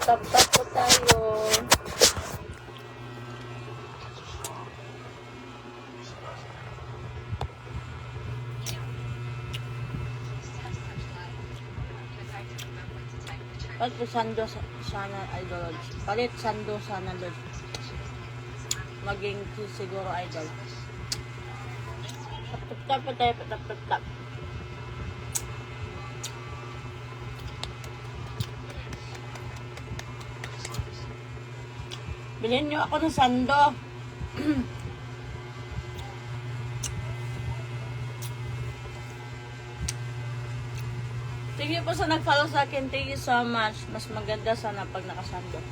Tap-tap po tayo. Palit po sando sana, idol. Palit sando sana doon. Maging siguro, idol. Tap-tap po tayo. Tap-tap-tap. Bilhin nyo ako ng sando. Thank you po sa nag-follow sa akin. Thank you so much. Mas maganda sana pag nakasando.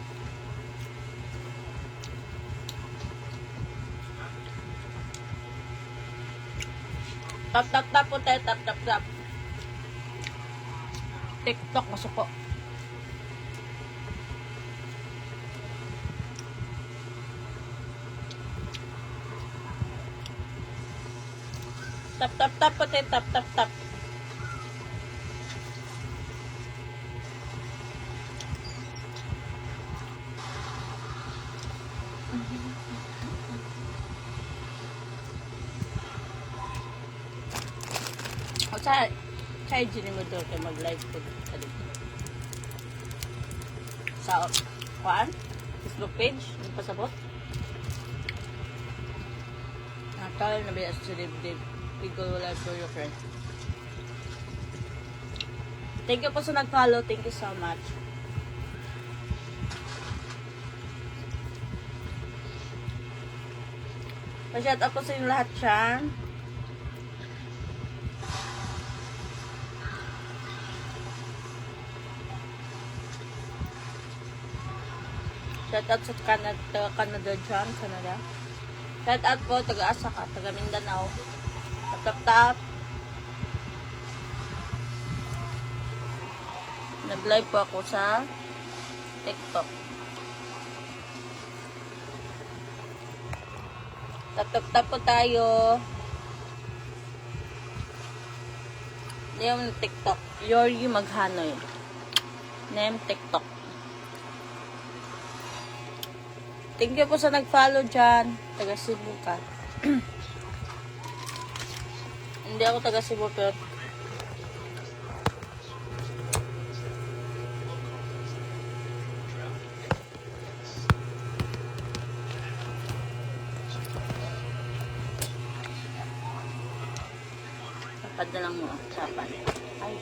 Tap-tap-tap po tayo. Tap-tap-tap. TikTok, masuko. Tap-tap-tap po tayo. Tap-tap-tap. Sa IG mo doon kayo mag-live po sa Facebook page yung pasabot nakal na biya sa dibdib Bigol wala for your friend. Thank you po sa nag-follow. Thank you so much. Pa-shout out po sa inyo lahat dyan. Shout out sa Canada dyan, Canada. Shout out po, taga-asa ka, taga Mindanao. Tap-tap-tap. Nag-live po ako sa TikTok. Tap-tap-tap po tayo. Name TikTok. Yori Maghanoy. Name TikTok. Thank you po sa nag-follow dyan. Taga Cebu ka. Hindi ako taga Cebu pero tapad na lang mo. Sapan. Ay.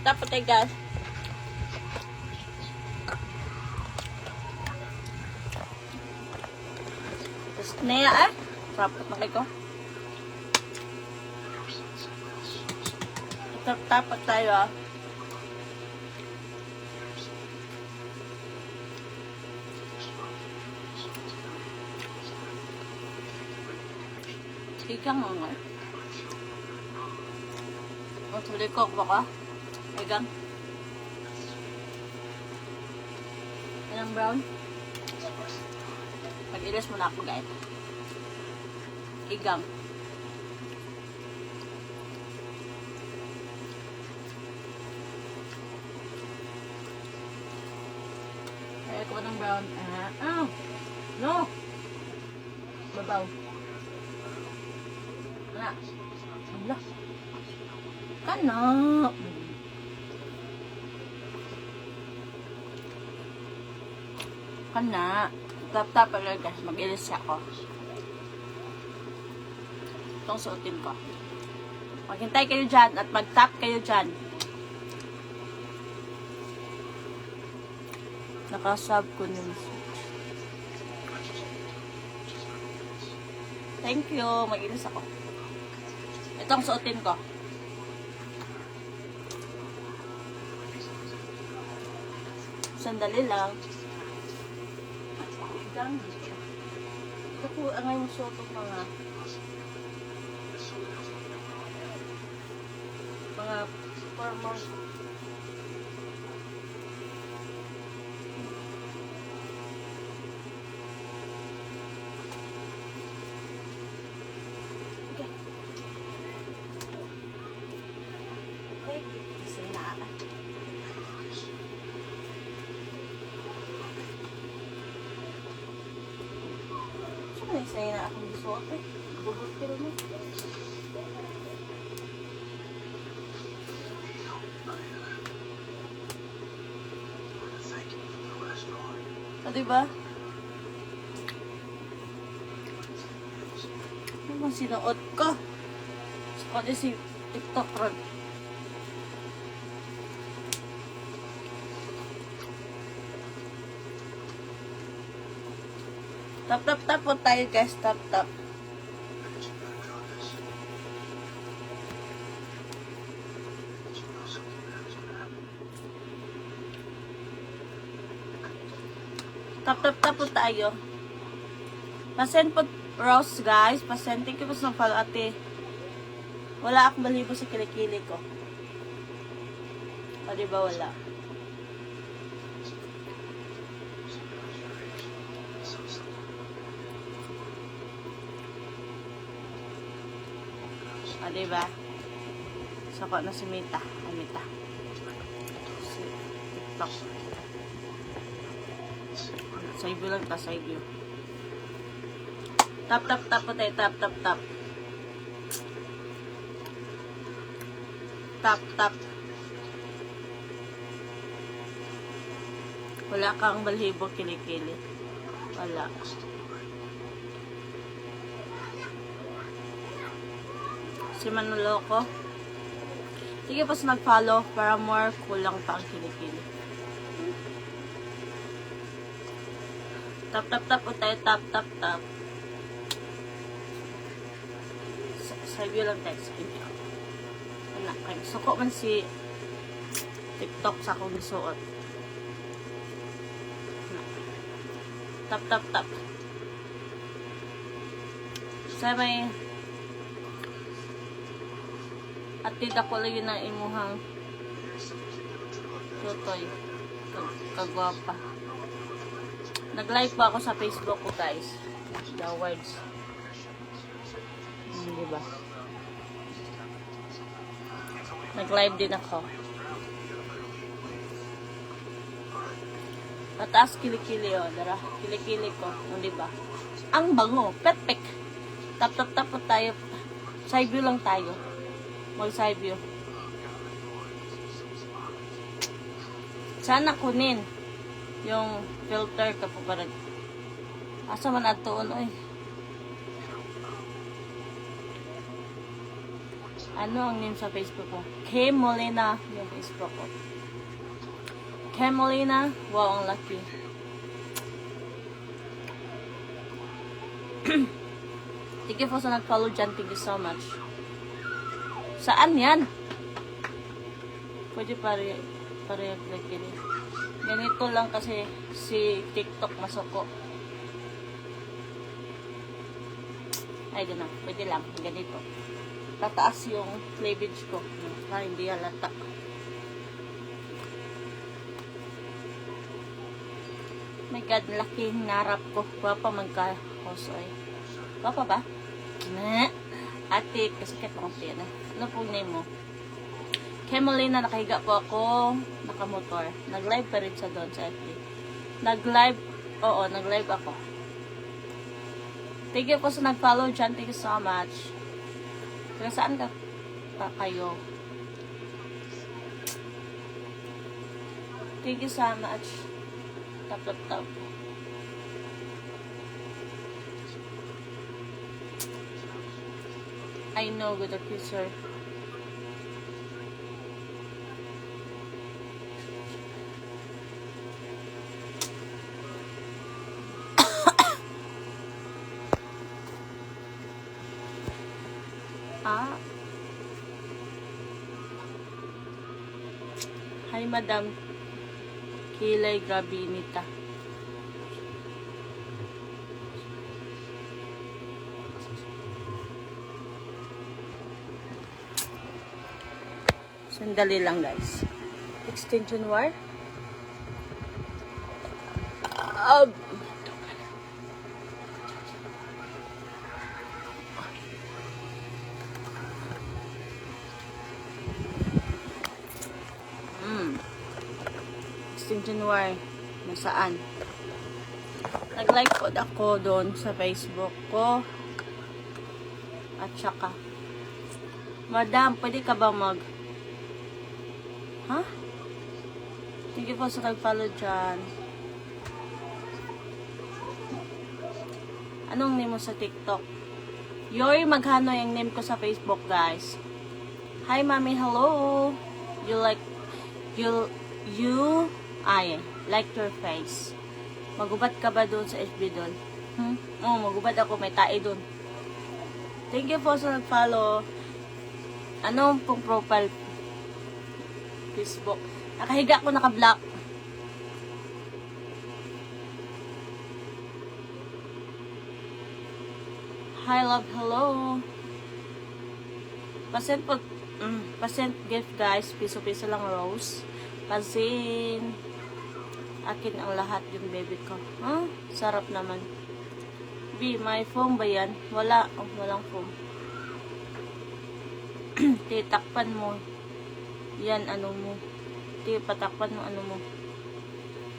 Dapat tayo guys. Tapos naya Rapat na kayo. Tapat tayo Ikan nga. Tuloy ko baka. Ikan. Anong brown? Mag-ilis muna ako guys. Igang. Kaya ko ng brown. No! Babaw. Wala. Wala. Kana. Kana. Tap-tap pala guys. Mag-ilis ako. Itong suotin ko. Maghintay kayo dyan at mag-tap kayo dyan. Nakasub ko yung Thank you. Mag-ilis ako. Itong suotin ko. Sandali lang. Ito po ang ngayong suot ng mga formal. Saya na akong gusuot eh. Bubot pero mo. O, diba? Ano bang sinuot ko? Saka din si TikTok rod. Tap po tayo guys. Tap. Tap po tayo. Pasend po Rose guys. Pasend. Thank you po sa follow ate. Wala akong balibo sa kilikili ko. O diba wala? O, diba? Sako na si Mita. Mita. Si TikTok. Side view lang ta, side view. Tap po tayo. Tap. Wala kang balhibo kilikili. Wala. Si Manuloko. Sige po sa nag-follow para more kulang pa ang kilikili. Tap po tayo. Tap. Sa view lang tayo. Sa view. Suko man si TikTok sa akong suot. Tap. Sa may at tida ko lang yun ang imuhang tutoy. Kagwapa. Nag-live pa ako sa Facebook ko guys. The words. Diba? Nag-live din ako. Pataas kilikili o. Dara. Kilikili ko. O diba? Ang bango. Pepek. Tap po tayo. Side view lang tayo. Mag-side view. Sana kunin yung filter ka po parang asa man atoon oy. Ano ang name sa Facebook ko? Kim Molina yung Facebook ko. Kim Molina. Wow, ang lucky. Thank you po sa nag-follow dyan. Thank you so much. Saan yan? Pwede pare gini. Ganito lang kasi si TikTok masuko. Ay, gano'n. Pwede lang. Ganito. Tataas yung cleavage ko. Para hindi halata. My God, laking narap ko. Papa magka-hosoy. Papa ba? Ate, kasakit lang siya na. Ano po name mo? Kemalina, nakahiga po ako. Nakamotor. Nag-live pa rin siya doon sa FB. Nag-live, oo, nag-live ako. Thank you po sa nag-follow dyan. Thank you so much. Kaya saan ka kayo? Thank you so much. Tap. I know, good of you, sir. Hi, Madam Kilay Grabinita. Sandali lang, guys. Extension wire. Extension wire. Nasaan? Nag-live po ako doon sa Facebook ko. At saka, Madam, pwede ka ba mag... Ha? Thank you po sa nag-follow dyan. Anong name mo sa TikTok? Yoy Maghano yung name ko sa Facebook, guys. Hi, Mami. Hello. You like your face. Magubat ka ba doon sa FB doon? Oo, magubat ako. May tae doon. Thank you po sa nag-follow. Anong pong profile? Facebook. Nakahiga ako, naka-block. Hi, love, hello. Pasent gift, guys. Piso-piso lang rose. Pasin. Akin ang lahat yung baby ko. Sarap naman. B, may foam ba yan? Wala. Walang foam. Titakpan mo. Yan, ano mo. Patakpan mo, ano mo.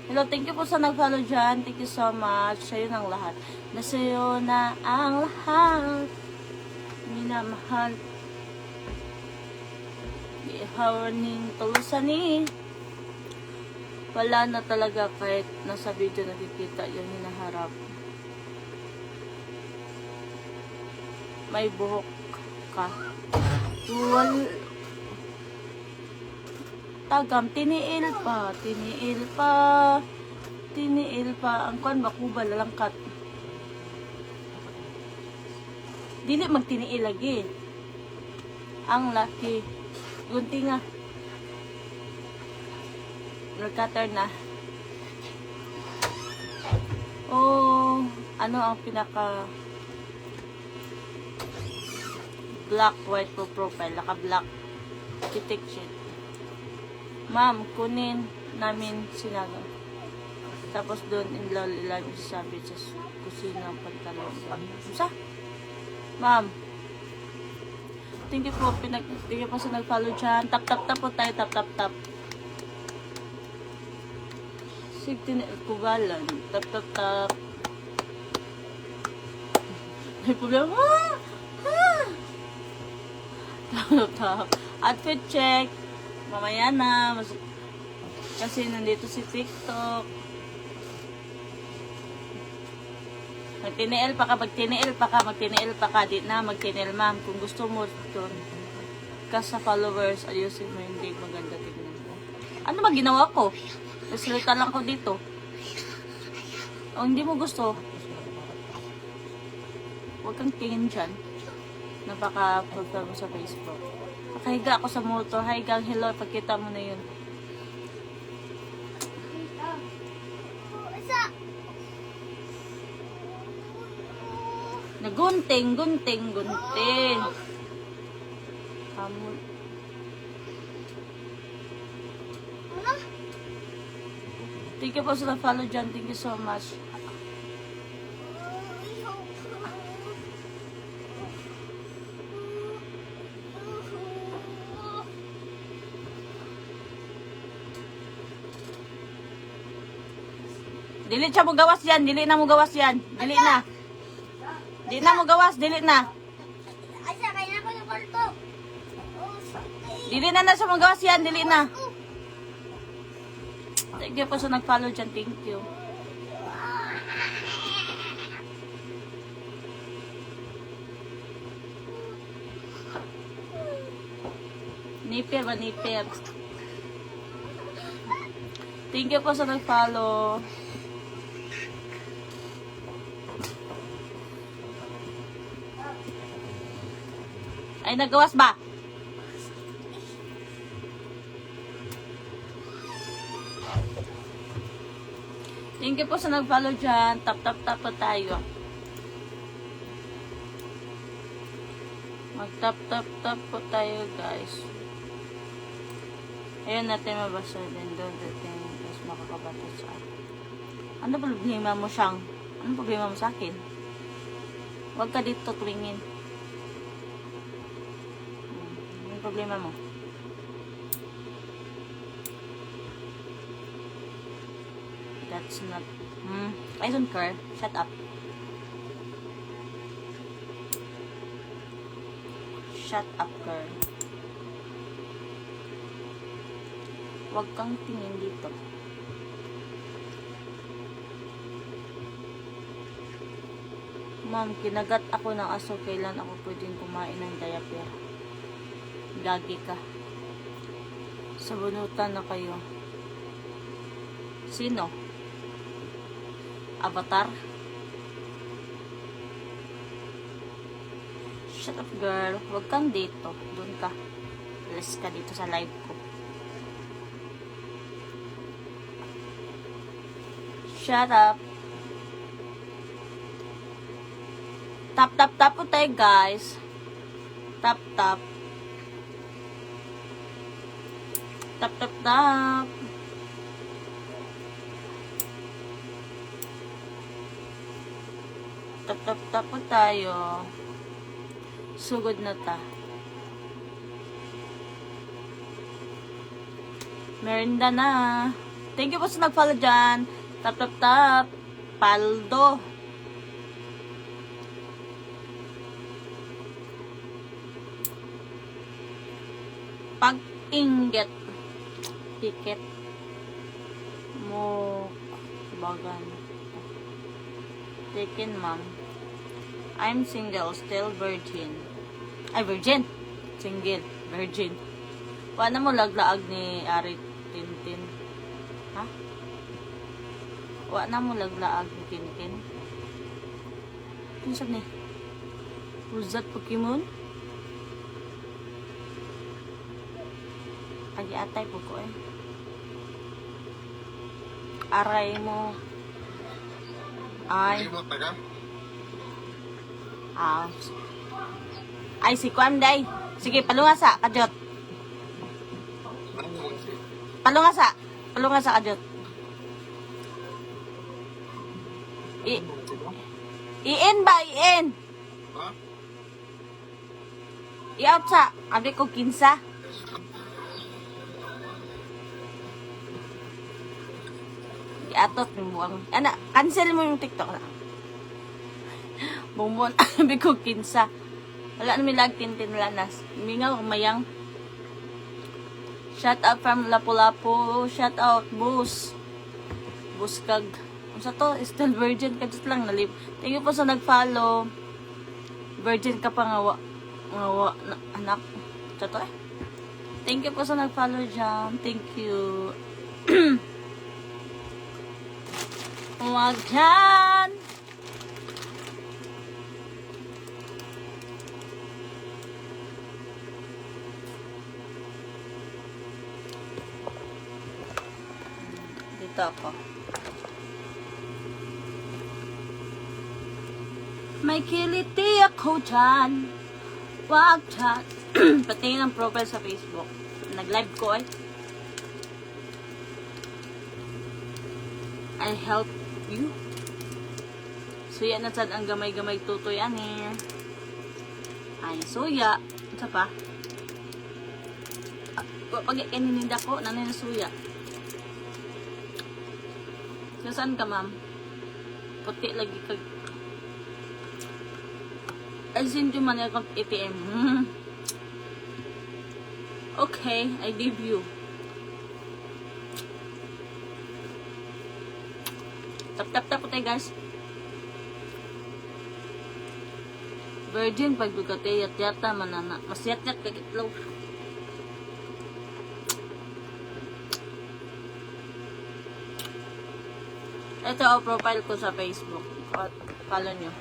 Hello, thank you po sa nag-follow dyan. Thank you so much. Sa'yo ng lahat. Nasa'yo na ang lahat. Minamahal. Ihawaning tulusan ni. Wala na talaga kahit nasa video nakikita yung hinaharap. May buhok ka. Tagam, tiniil pa. Ang kwan, bakubal, lalangkat. Dili magtiniil lagi. Ang laki. Gunti nga. Nagcutter na. Oh, ano ang pinaka black, white po profile. Naka-black. Kitik shit. Ma'am, kunin namin sinaga. Tapos doon, ilalim sabi sa kusina ang pantalon. Sa? Ma'am. Thank you po. Thank you po sa nag-follow dyan. Tap po tayo. Tap. Sigtin kugalan. Tap. May problema. Tap. Outfit check. Mamaya na. Kasi nandito si TikTok. Magtiniil pa ka. Di na, magtiniil, ma'am. Kung gusto mo doon ka sa followers, ayusin mo, hindi maganda tingnan mo. Ano ba ginawa ko? Nasalita lang ko dito. O hindi mo gusto, huwag kang tingin dyan. Napaka-profile mo sa Facebook. Nakahiga ako sa motor. Hi gang, hello. Pagkita mo na yun. Nagunting. Kamu. Thank you po sa follow dyan. Thank you so much. Dili siya mo gawas yan. Dili na mo gawas yan. Dili na. Dili na mo gawas. Dili na. Asa, kaya ako ng kwarto. Dili na siya mo gawas yan. Dili na. Thank you po sa nag-follow dyan. Thank you. Nipper ba? Nipper. Thank you po sa nag-follow. Ay, nagawas ba? Thank you po sa nag-follow dyan. Tap po tayo. Mag-tap po tayo, guys. Ayun natin mabasa din doon. Tapos makakabata sa akin. Ano problema mo siyang? Ano problema mo sa akin? Huwag ka dito tumingin. Ano problema mo? That's not... I don't care. Shut up. Shut up, girl. Huwag kang tingin dito. Ma'am, kinagat ako ng aso. Kailan ako pwedeng kumain ng diaper? Gagi ka. Sabunutan na kayo. Sino? Avatar? Shut up, girl. Huwag kang dito. Doon ka. Alas ka dito sa live ko. Shut up. Tap po tayo, guys. Tap. Tap. Tap po tayo. Sugod na ta. Merinda na. Thank you po sa nag-follow dyan. Tap. Paldo. Pag-inget. Tiket. Mo. Bagan. Taken, ma'am. I'm single, still virgin. Ay, virgin. Single, virgin. Paano mo laglaag ni Ari Tintin? Ha? Paano mo laglaag ni Tintin? Ano sabi ni? Who's that Pokemon? Agi-atay po ko eh. Aray mo. Ay. Ay, si Kwam day. Sige, palungasa, kadjot. Palungasa, kadjot. I-in ba, i-in? I-out sa, abi ko kinsa. I-atot mo buwang. Ana, cancel mo yung TikTok na. Bumbon, abi ko kinsa. Wala namin lag Tintin lanas. Mingaw, mayang. Shout out from Lapu-Lapu. Shout out, Bus. Buskag. Ano sa to? Still virgin ka. Just lang nalip. Thank you po sa nag-follow. Virgin ka pa nga anak. Sa to eh. Thank you po sa nag-follow dyan. Thank you. Huwag dyan. Dito ako. May kiliti ako dyan. Wag dyan. Patingin ang profile sa Facebook. Nag-live ko eh. I help you. Suya na sad ang gamay-gamay tutoy ani. Ay, suya. Isa pa. Pag inininda ko, nanay na suya. Saan ka, ma'am? Puti lagi kag... As in, man akong ATM. Okay, I give you. Tap po tayo, guys. Virgin, pag bugate, yat-yata, manana. Mas yat-yat kagitlaw. Ito ang profile ko sa Facebook. Follow nyo.